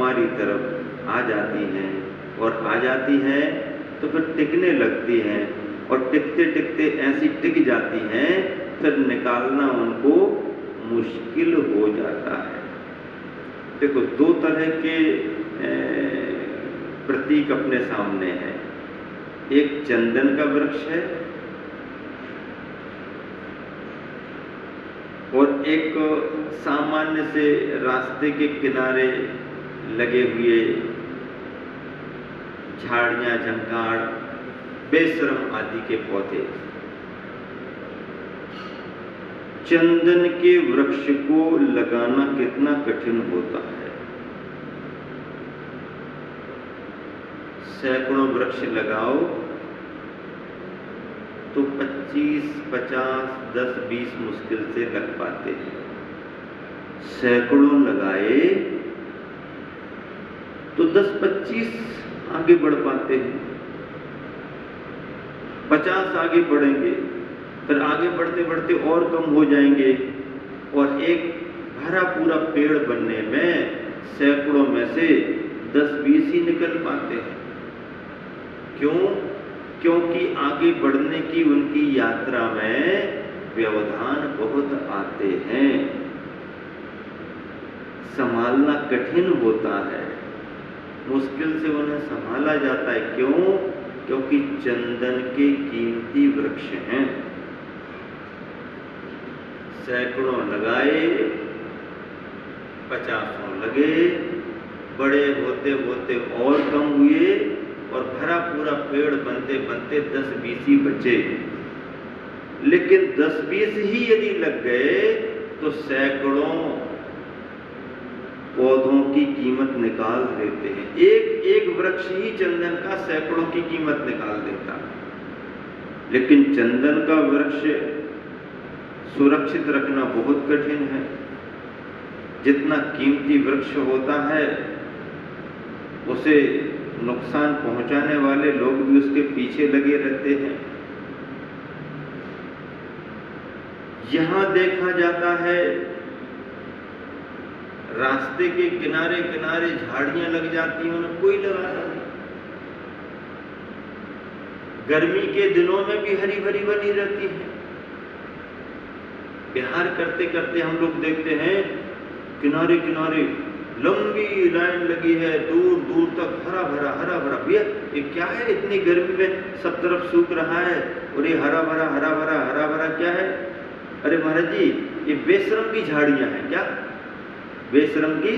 हमारी तरफ आ जाती हैं, और आ जाती हैं तो फिर टिकने लगती हैं, और टिकते टिकते ऐसी टिक जाती हैं फिर निकालना उनको मुश्किल हो जाता है। देखो, दो तरह के प्रतीक अपने सामने हैं। एक चंदन का वृक्ष है और एक सामान्य से रास्ते के किनारे लगे हुए झाड़ियां, झंकार, बेशरम आदि के पौधे। चंदन के वृक्ष को लगाना कितना कठिन होता है। सैकड़ों वृक्ष लगाओ तो 25, 50, 10, 20 मुश्किल से लग पाते हैं। सैकड़ों लगाए तो 10, 25 आगे बढ़ पाते हैं, 50 आगे बढ़ेंगे, फिर आगे बढ़ते बढ़ते और कम हो जाएंगे, और एक भरा पूरा पेड़ बनने में सैकड़ों में से 10-20 ही निकल पाते हैं। क्यों? क्योंकि आगे बढ़ने की उनकी यात्रा में व्यवधान बहुत आते हैं, संभालना कठिन होता है, मुश्किल से उन्हें संभाला जाता है। क्यों? क्योंकि चंदन के कीमती वृक्ष हैं। सैकड़ों लगाए, 50 लगे, बड़े होते होते और कम हुए, और भरा पूरा पेड़ बनते बनते 10-20 ही बचे। लेकिन 10-20 ही यदि लग गए तो सैकड़ों पौधों की कीमत निकाल देते हैं। एक एक वृक्ष ही चंदन का सैकड़ों की कीमत निकाल देता। लेकिन चंदन का वृक्ष सुरक्षित रखना बहुत कठिन है। जितना कीमती वृक्ष होता है उसे नुकसान पहुंचाने वाले लोग भी उसके पीछे लगे रहते हैं। यहां देखा जाता है रास्ते के किनारे किनारे झाड़ियां लग जाती हैं, उन्हें कोई लगाता नहीं। गर्मी के दिनों में भी हरी भरी बनी रहती है। बिहार करते करते हम लोग देखते हैं किनारे किनारे लंबी लाइन लगी है, दूर दूर तक हरा भरा हरा भरा। भैया ये क्या है? इतनी गर्मी में सब तरफ सूख रहा है और ये हरा भरा हरा भरा हरा भरा क्या है? अरे महाराज जी, ये बेशरम की झाड़ियां हैं। क्या? बेशरम की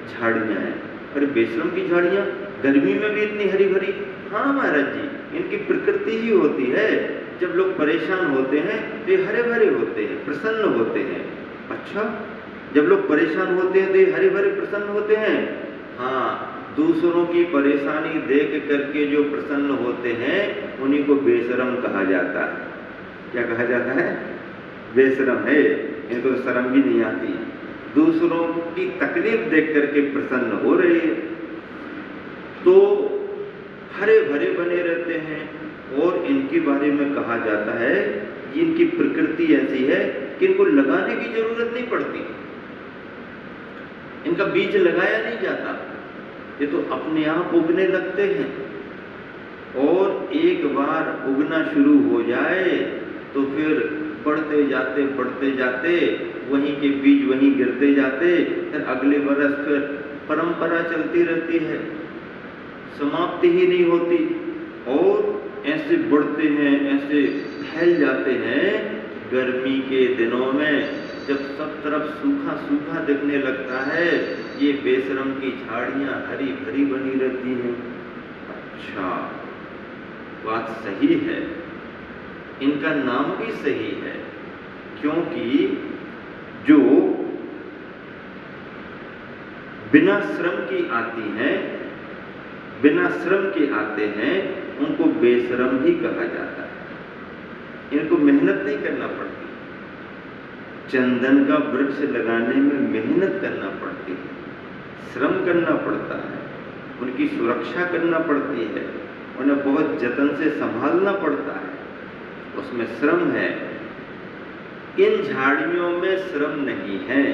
झाड़ियां हैं। अरे बेशरम की झाड़ियां गर्मी में भी इतनी हरी भरी? हाँ महाराज जी, इनकी प्रकृति ही होती है। जब लोग परेशान होते हैं तो ये हरे भरे होते हैं, प्रसन्न होते हैं। अच्छा, जब लोग परेशान होते हैं तो ये हरे भरे प्रसन्न होते हैं? हाँ, दूसरों की परेशानी देख करके जो प्रसन्न होते हैं उन्हीं को बेशरम कहा जाता है। क्या कहा जाता है? बेशरम है, इनको तो शर्म भी नहीं आती। दूसरों की तकलीफ देख करके प्रसन्न हो रहे हैं, तो हरे भरे बने रहते हैं। और इनके बारे में कहा जाता है कि इनकी प्रकृति ऐसी है कि इनको लगाने की जरूरत नहीं पड़ती, इनका बीज लगाया नहीं जाता, ये तो अपने आप उगने लगते हैं। और एक बार उगना शुरू हो जाए तो फिर बढ़ते जाते वहीं के बीज वहीं गिरते जाते, फिर अगले बरस फिर परंपरा चलती रहती है, समाप्ति ही नहीं होती। और ऐसे बढ़ते हैं, ऐसे फैल जाते हैं। गर्मी के दिनों में जब सब तरफ सूखा सूखा दिखने लगता है, ये बेशरम की झाड़ियां हरी भरी बनी रहती हैं। अच्छा, बात सही है, इनका नाम भी सही है, क्योंकि जो बिना श्रम की आती हैं, बिना श्रम के आते हैं, उनको बेशरम ही कहा जाता है। इनको मेहनत नहीं करना पड़ती। चंदन का वृक्ष लगाने में मेहनत करना पड़ती है, श्रम करना पड़ता है, उनकी सुरक्षा करना पड़ती है, उन्हें बहुत जतन से संभालना पड़ता है, उसमें श्रम है। इन झाड़ियों में श्रम नहीं है,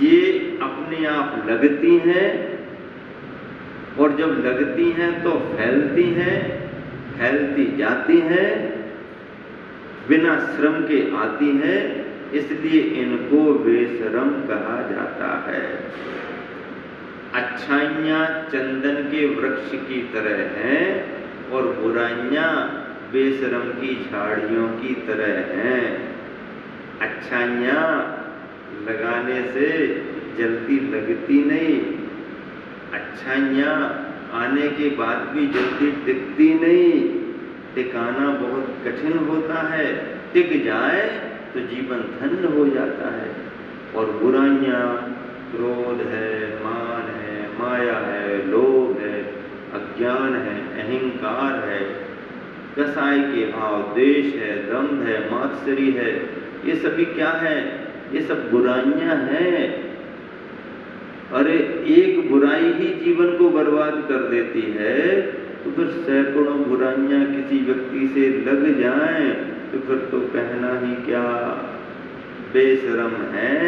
ये अपने अपने आप लगती हैं, और जब लगती हैं तो फैलती हैं, फैलती जाती हैं, बिना श्रम के आती हैं, इसलिए इनको बेशरम कहा जाता है। अच्छाइयाँ चंदन के वृक्ष की तरह हैं और बुराइयाँ बेशरम की झाड़ियों की तरह हैं। अच्छाइयाँ लगाने से जल्दी लगती नहीं, अच्छाइयाँ आने के बाद भी जल्दी टिकती नहीं, टिकाना बहुत कठिन होता है, टिक जाए तो जीवन धन्य हो जाता है। और बुराइयाँ क्रोध है, मान है, माया है, लोभ है, अज्ञान है, अहंकार है, कसाई के भाव, द्वेष है, दंभ है, मात्सरी है, ये सभी क्या है? ये सब बुराइयां हैं। अरे एक बुराई ही जीवन को बर्बाद कर देती है, तो फिर सैकड़ों बुराइयां किसी व्यक्ति से लग जाएं तो फिर तो कहना ही क्या। बेशरम है,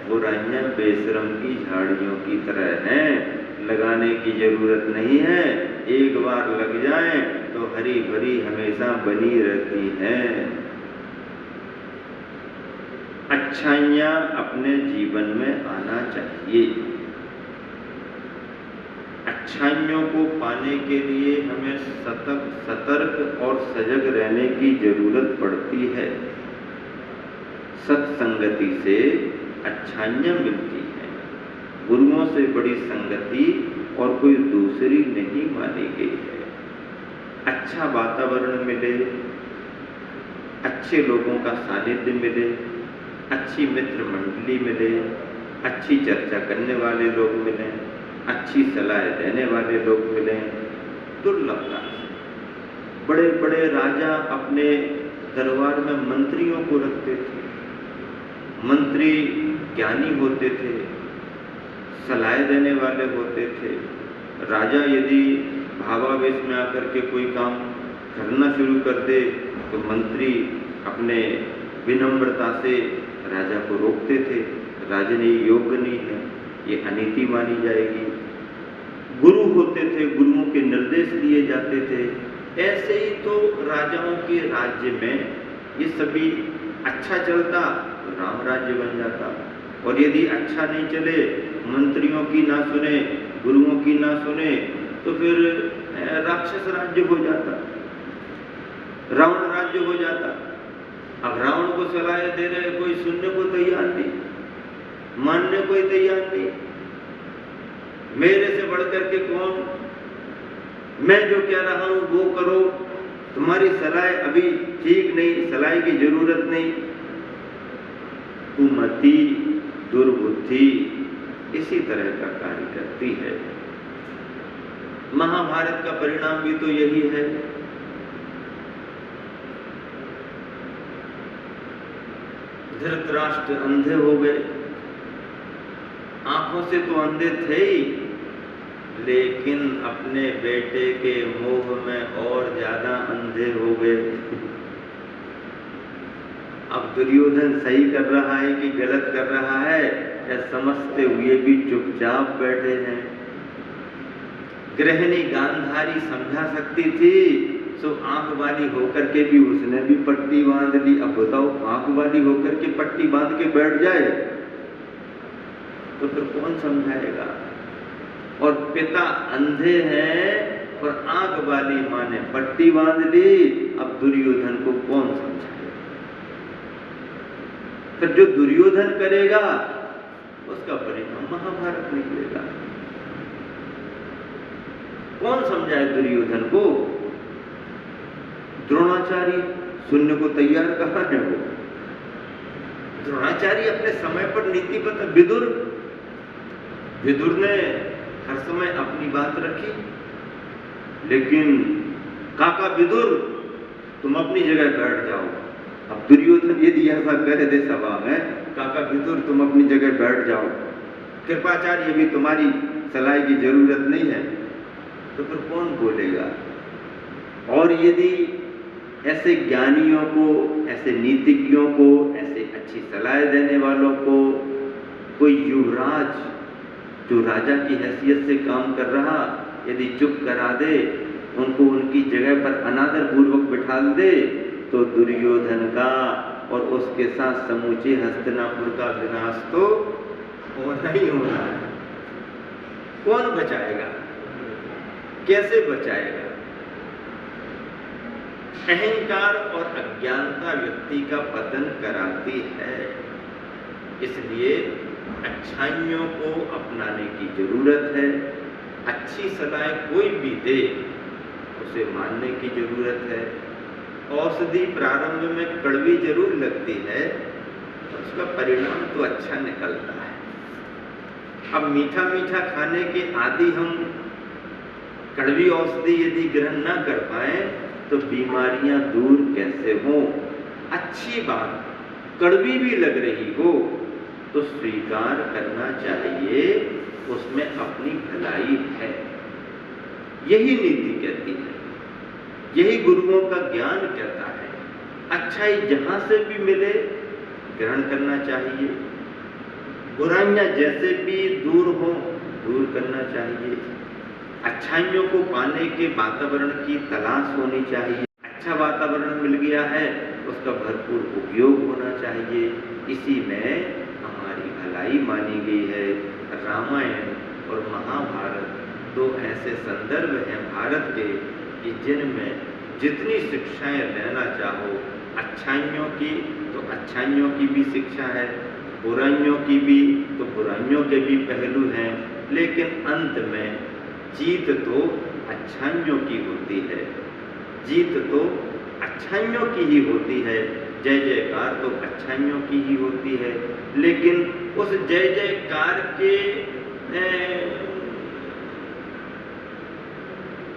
बुराइयां बेशरम की झाड़ियों की तरह हैं, लगाने की जरूरत नहीं है, एक बार लग जाएं तो हरी भरी हमेशा बनी रहती हैं। अच्छाइयाँ अपने जीवन में आना चाहिए। अच्छाइयों को पाने के लिए हमें सतर्क और सजग रहने की जरूरत पड़ती है। सत्संगति से अच्छाइयाँ मिलती हैं। गुरुओं से बड़ी संगति और कोई दूसरी नहीं मानी गई है। अच्छा वातावरण मिले, अच्छे लोगों का सानिध्य मिले, अच्छी मित्र मंडली मिले, अच्छी चर्चा करने वाले लोग मिलें, अच्छी सलाह देने वाले लोग मिलें, दुर्लभता से। बड़े बड़े राजा अपने दरबार में मंत्रियों को रखते थे। मंत्री ज्ञानी होते थे, सलाह देने वाले होते थे। राजा यदि भावावेश में आकर के कोई काम करना शुरू कर दे तो मंत्री अपने विनम्रता से राजा को रोकते थे। राजा ने योग्य नहीं है, ये अनीति मानी जाएगी। गुरु होते थे, गुरुओं के निर्देश लिए जाते थे। ऐसे ही तो राजाओं के राज्य में ये सभी अच्छा चलता तो राम राज्य बन जाता, और यदि अच्छा नहीं चले, मंत्रियों की ना सुने, गुरुओं की ना सुने, तो फिर राक्षस राज्य हो जाता, रावण राज्य हो जाता। अब रावण को सलाह दे रहे, कोई सुनने को तैयार नहीं, मानने को ही तैयार नहीं। मेरे से बढ़कर के कौन, मैं जो कह रहा हूं वो करो, तुम्हारी सलाह अभी ठीक नहीं, सलाह की जरूरत नहीं। कुमति, दुर्बुद्धि इसी तरह का कार्य करती है। महाभारत का परिणाम भी तो यही है। धृतराष्ट्र अंधे हो गए, आंखों से तो अंधे थे ही, लेकिन अपने बेटे के मोह में और ज्यादा अंधे हो गए। अब दुर्योधन सही कर रहा है कि गलत कर रहा है, यह समझते हुए भी चुपचाप बैठे हैं। गृहिणी गांधारी समझा सकती थी, सो आंख वाली होकर के भी उसने भी पट्टी बांध ली। अब बताओ, आंख वाली होकर के पट्टी बांध के बैठ जाए तो फिर कौन समझाएगा। और पिता अंधे हैं और आंख वाली मां ने पट्टी बांध ली, अब दुर्योधन को कौन समझाएगा। फिर जो दुर्योधन करेगा उसका परिणाम महाभारत निकलेगा। कौन समझाए दुर्योधन को। द्रोणाचार्य सुनने को तैयार कहाँ है वो। द्रोणाचार्य अपने समय पर नीति बता, विदुर ने हर समय अपनी बात रखी, लेकिन काका विदुर तुम अपनी जगह बैठ जाओ। अब दुर्योधन यदि ऐसा कह दे सभा में, काका विदुर तुम अपनी जगह बैठ जाओ, कृपाचार्य भी तुम्हारी सलाह की जरूरत नहीं है, तो फिर कौन बोलेगा। और यदि ऐसे ज्ञानियों को, ऐसे नीतिज्ञों को, ऐसे अच्छी सलाह देने वालों को कोई युवराज जो राजा की हैसियत से काम कर रहा, यदि चुप करा दे, उनको उनकी जगह पर अनादर पूर्वक बिठा दे, तो दुर्योधन का और उसके साथ समूचे हस्तिनापुर का विनाश तो होना ही होना है। कौन बचाएगा? कैसे बचाएगा? अहंकार और अज्ञानता व्यक्ति का पतन कराती है। इसलिए अच्छाइयों को अपनाने की जरूरत है। अच्छी सलाह कोई भी दे, उसे मानने की जरूरत है। औषधि प्रारंभ में कड़वी जरूर लगती है, उसका परिणाम तो अच्छा निकलता है। अब मीठा मीठा खाने के आदि हम कड़वी औषधि यदि ग्रहण न कर पाए तो बीमारियां दूर कैसे हों? अच्छी बात कड़वी भी लग रही हो तो स्वीकार करना चाहिए, उसमें अपनी भलाई है। यही नीति कहती है, यही गुरुओं का ज्ञान कहता है। अच्छाई जहां से भी मिले ग्रहण करना चाहिए, बुराइयां जैसे भी दूर हो दूर करना चाहिए। अच्छाइयों को पाने के वातावरण की तलाश होनी चाहिए। अच्छा वातावरण मिल गया है, उसका भरपूर उपयोग होना चाहिए। इसी में हमारी भलाई मानी गई है। रामायण और महाभारत दो ऐसे संदर्भ हैं भारत के कि जिनमें जितनी शिक्षाएं लेना चाहो, अच्छाइयों की तो अच्छाइयों की भी शिक्षा है, बुराइयों की भी तो बुराइयों के भी पहलू हैं, लेकिन अंत में जीत तो अच्छाइयों की होती है। जीत तो अच्छाइयों की ही होती है। जय जयकार तो अच्छाइयों की ही होती है, लेकिन उस जय जयकार के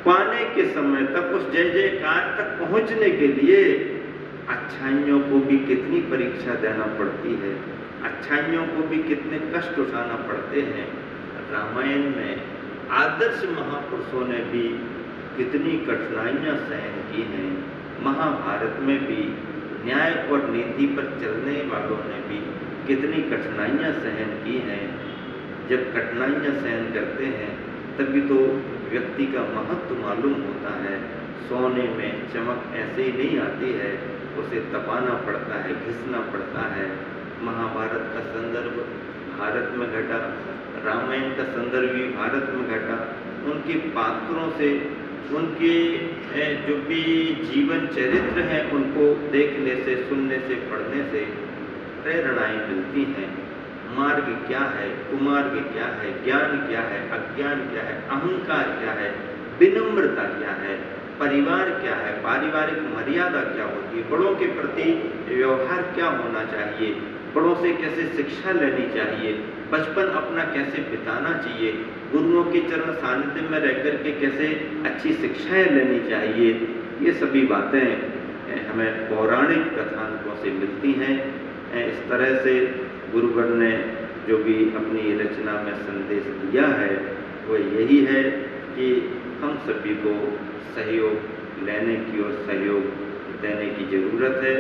पाने के समय तक, उस जय जयकार तक पहुंचने के लिए अच्छाइयों को भी कितनी परीक्षा देना पड़ती है, अच्छाइयों को भी कितने कष्ट उठाना पड़ते हैं। रामायण में आदर्श महापुरुषों ने भी कितनी कठिनाइयां सहन की हैं। महाभारत में भी न्याय और नीति पर चलने वालों ने भी कितनी कठिनाइयां सहन की हैं। जब कठिनाइयां सहन करते हैं तभी तो व्यक्ति का महत्व मालूम होता है। सोने में चमक ऐसे ही नहीं आती है, उसे तपाना पड़ता है, घिसना पड़ता है। महाभारत का संदर्भ भारत में घटा, रामायण का संदर्भ भी भारत में घटा। उनके पात्रों से, उनके जो भी जीवन चरित्र हैं, उनको देखने से, सुनने से, पढ़ने से प्रेरणाएं मिलती हैं। मार्ग क्या है, कुमार्ग क्या है, ज्ञान क्या है, अज्ञान क्या है, अहंकार क्या है, विनम्रता क्या है, परिवार क्या है, पारिवारिक मर्यादा क्या होती है, बड़ों के प्रति व्यवहार क्या होना चाहिए, बड़ों से कैसे शिक्षा लेनी चाहिए, बचपन अपना कैसे बिताना चाहिए, गुरुओं के चरण सानिध्य में रह कर के कैसे अच्छी शिक्षाएं लेनी चाहिए। ये सभी बातें हमें पौराणिक कथानकों से मिलती हैं। इस तरह से गुरुवर ने जो भी अपनी रचना में संदेश दिया है वो यही है कि हम सभी को सहयोग लेने की और सहयोग देने की ज़रूरत है।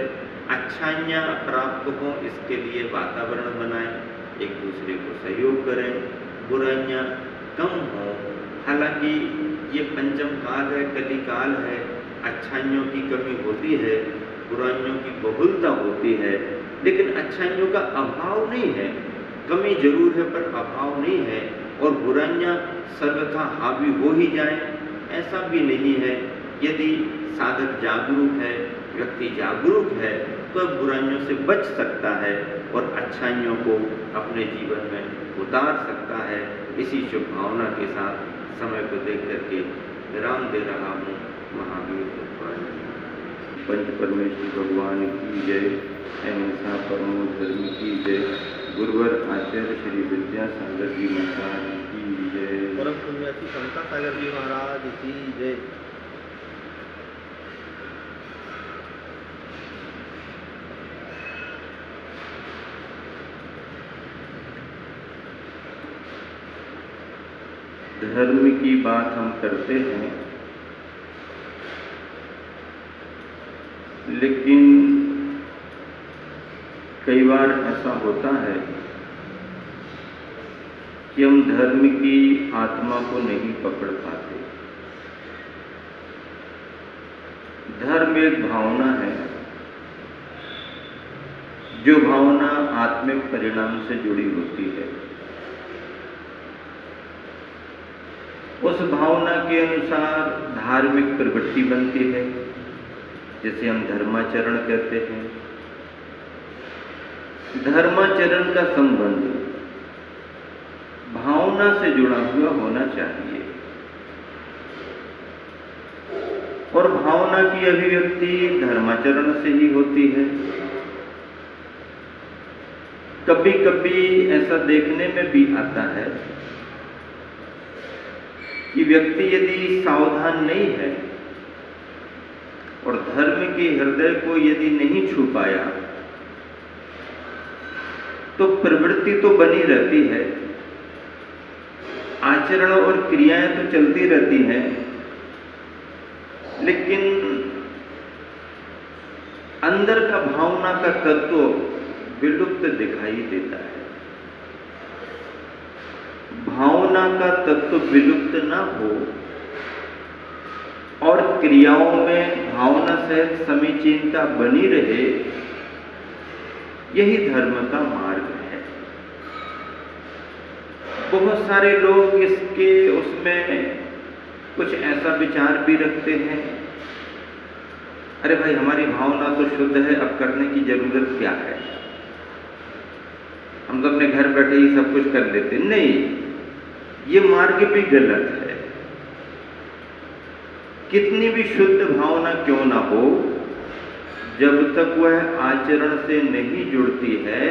अच्छाइयाँ प्राप्त हों इसके लिए वातावरण बनाएं, एक दूसरे को सहयोग करें, बुराइयाँ कम हों। हालांकि ये पंचम काल है, कली काल है, अच्छाइयों की कमी होती है, बुराइयों की बहुलता होती है, लेकिन अच्छाइयों का अभाव नहीं है। कमी जरूर है पर अभाव नहीं है, और बुराइयां सर्वथा हावी हो ही जाएं ऐसा भी नहीं है। यदि साधक जागरूक है, व्यक्ति जागरूक है, तो बुराइयों से बच सकता है और अच्छाइयों को अपने जीवन में उतार सकता है। इसी शुभ भावना के साथ समय को देख करके विराम दे रहा हूँ। महावीर भगवान, पंच परमेश्वर भगवान की जय, अहिंसा परमो धर्म की जय, गुरुवर आचार्य श्री विद्यासागर जी महाराज की जय, परम पुण्यासी समता सागर जी महाराज की जय। धर्म की बात हम करते हैं, लेकिन कई बार ऐसा होता है कि हम धर्म की आत्मा को नहीं पकड़ पाते। धर्म एक भावना है, जो भावना आत्मिक परिणाम से जुड़ी होती है। उस भावना के अनुसार धार्मिक प्रवृत्ति बनती है, जिसे हम धर्माचरण कहते हैं। धर्माचरण का संबंध भावना से जुड़ा हुआ होना चाहिए और भावना की अभिव्यक्ति धर्माचरण से ही होती है। कभी कभी ऐसा देखने में भी आता है कि व्यक्ति यदि सावधान नहीं है और धर्म के हृदय को यदि नहीं छू पाया तो प्रवृत्ति तो बनी रहती है, आचरण और क्रियाएं तो चलती रहती हैं, लेकिन अंदर का भावना का तत्व विलुप्त दिखाई देता है। भावना का तत्व विलुप्त ना हो और क्रियाओं में भावना से समीचीनता बनी रहे, यही धर्म का मार्ग है। बहुत सारे लोग इसके उसमें कुछ ऐसा विचार भी रखते हैं, अरे भाई हमारी भावना तो शुद्ध है, अब करने की जरूरत क्या है, हम तो अपने घर बैठे ही सब कुछ कर लेते। नहीं, ये मार्ग भी गलत है। कितनी भी शुद्ध भावना क्यों ना हो, जब तक वह आचरण से नहीं जुड़ती है,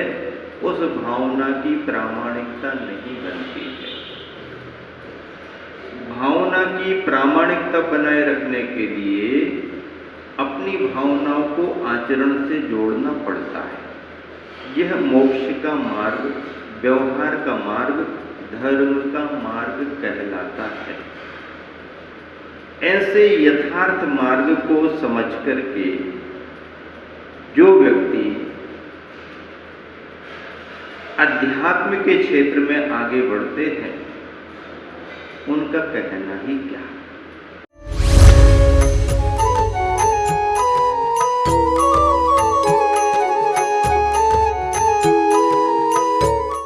उस भावना की प्रामाणिकता नहीं बनती है। भावना की प्रामाणिकता बनाए रखने के लिए अपनी भावनाओं को आचरण से जोड़ना पड़ता है। यह मोक्ष का मार्ग, व्यवहार का मार्ग, धर्म का मार्ग कहलाता है। ऐसे यथार्थ मार्ग को समझ करके जो व्यक्ति अध्यात्म के क्षेत्र में आगे बढ़ते हैं, उनका कहना ही क्या है।